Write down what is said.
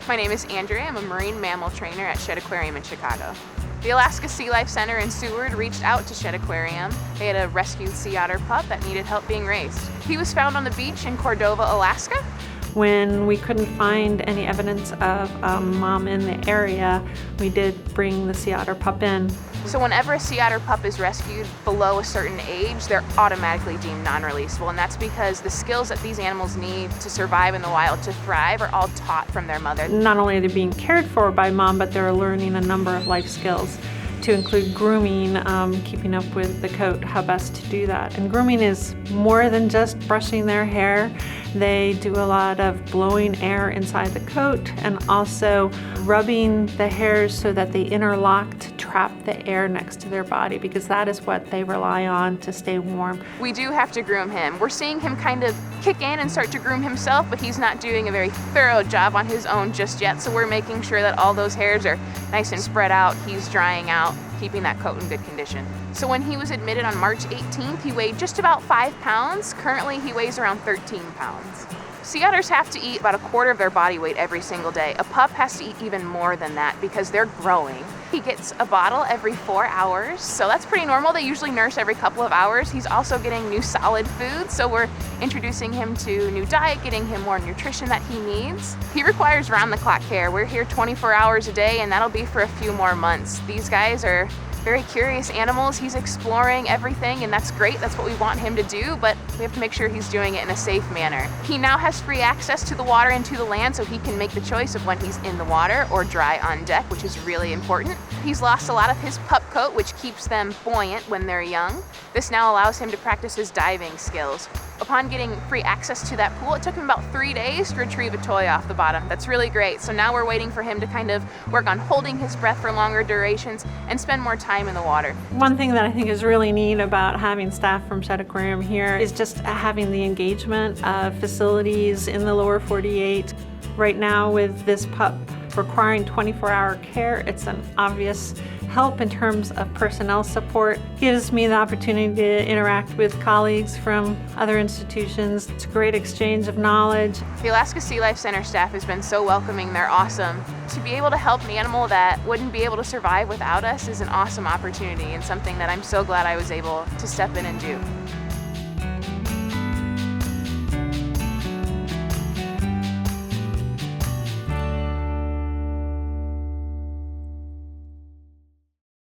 My name is Andrea. I'm a marine mammal trainer at Shedd Aquarium in Chicago. The Alaska SeaLife Center in Seward reached out to Shedd Aquarium. They had a rescued sea otter pup that needed help being raised. He was found on the beach in Cordova, Alaska. When we couldn't find any evidence of a mom in the area, we did bring the sea otter pup in. So whenever a sea otter pup is rescued below a certain age, they're automatically deemed non-releasable, and that's because the skills that these animals need to survive in the wild, to thrive, are all taught from their mother. Not only are they being cared for by mom, but they're learning a number of life skills, to include grooming, keeping up with the coat, how best to do that. And grooming is more than just brushing their hair. They do a lot of blowing air inside the coat and also rubbing the hairs so that they interlock to trap the air next to their body, because that is what they rely on to stay warm. We do have to groom him. We're seeing him kind of kick in and start to groom himself, but he's not doing a very thorough job on his own just yet, so we're making sure that all those hairs are nice and spread out. He's drying out, keeping that coat in good condition. So when he was admitted on March 18th, he weighed just about 5 pounds. Currently, he weighs around 13 pounds. Sea otters have to eat about a quarter of their body weight every single day. A pup has to eat even more than that because they're growing. He gets a bottle every 4 hours, so that's pretty normal. They usually nurse every couple of hours. He's also getting new solid food, so we're introducing him to new diet, getting him more nutrition that he needs. He requires round-the-clock care. We're here 24 hours a day, and that'll be for a few more months. These guys are very curious animals. He's exploring everything, and that's great. That's what we want him to do, but we have to make sure he's doing it in a safe manner. He now has free access to the water and to the land, so he can make the choice of when he's in the water or dry on deck, which is really important. He's lost a lot of his pup coat, which keeps them buoyant when they're young. This now allows him to practice his diving skills. Upon getting free access to that pool, it took him about 3 days to retrieve a toy off the bottom. That's really great. So now we're waiting for him to kind of work on holding his breath for longer durations and spend more time in the water. One thing that I think is really neat about having staff from Shedd Aquarium here is just having the engagement of facilities in the lower 48. Right now with this pup requiring 24-hour care, it's an obvious help in terms of personnel support. Gives me the opportunity to interact with colleagues from other institutions. It's a great exchange of knowledge. The Alaska SeaLife Center staff has been so welcoming. They're awesome. To be able to help an animal that wouldn't be able to survive without us is an awesome opportunity, and something that I'm so glad I was able to step in and do.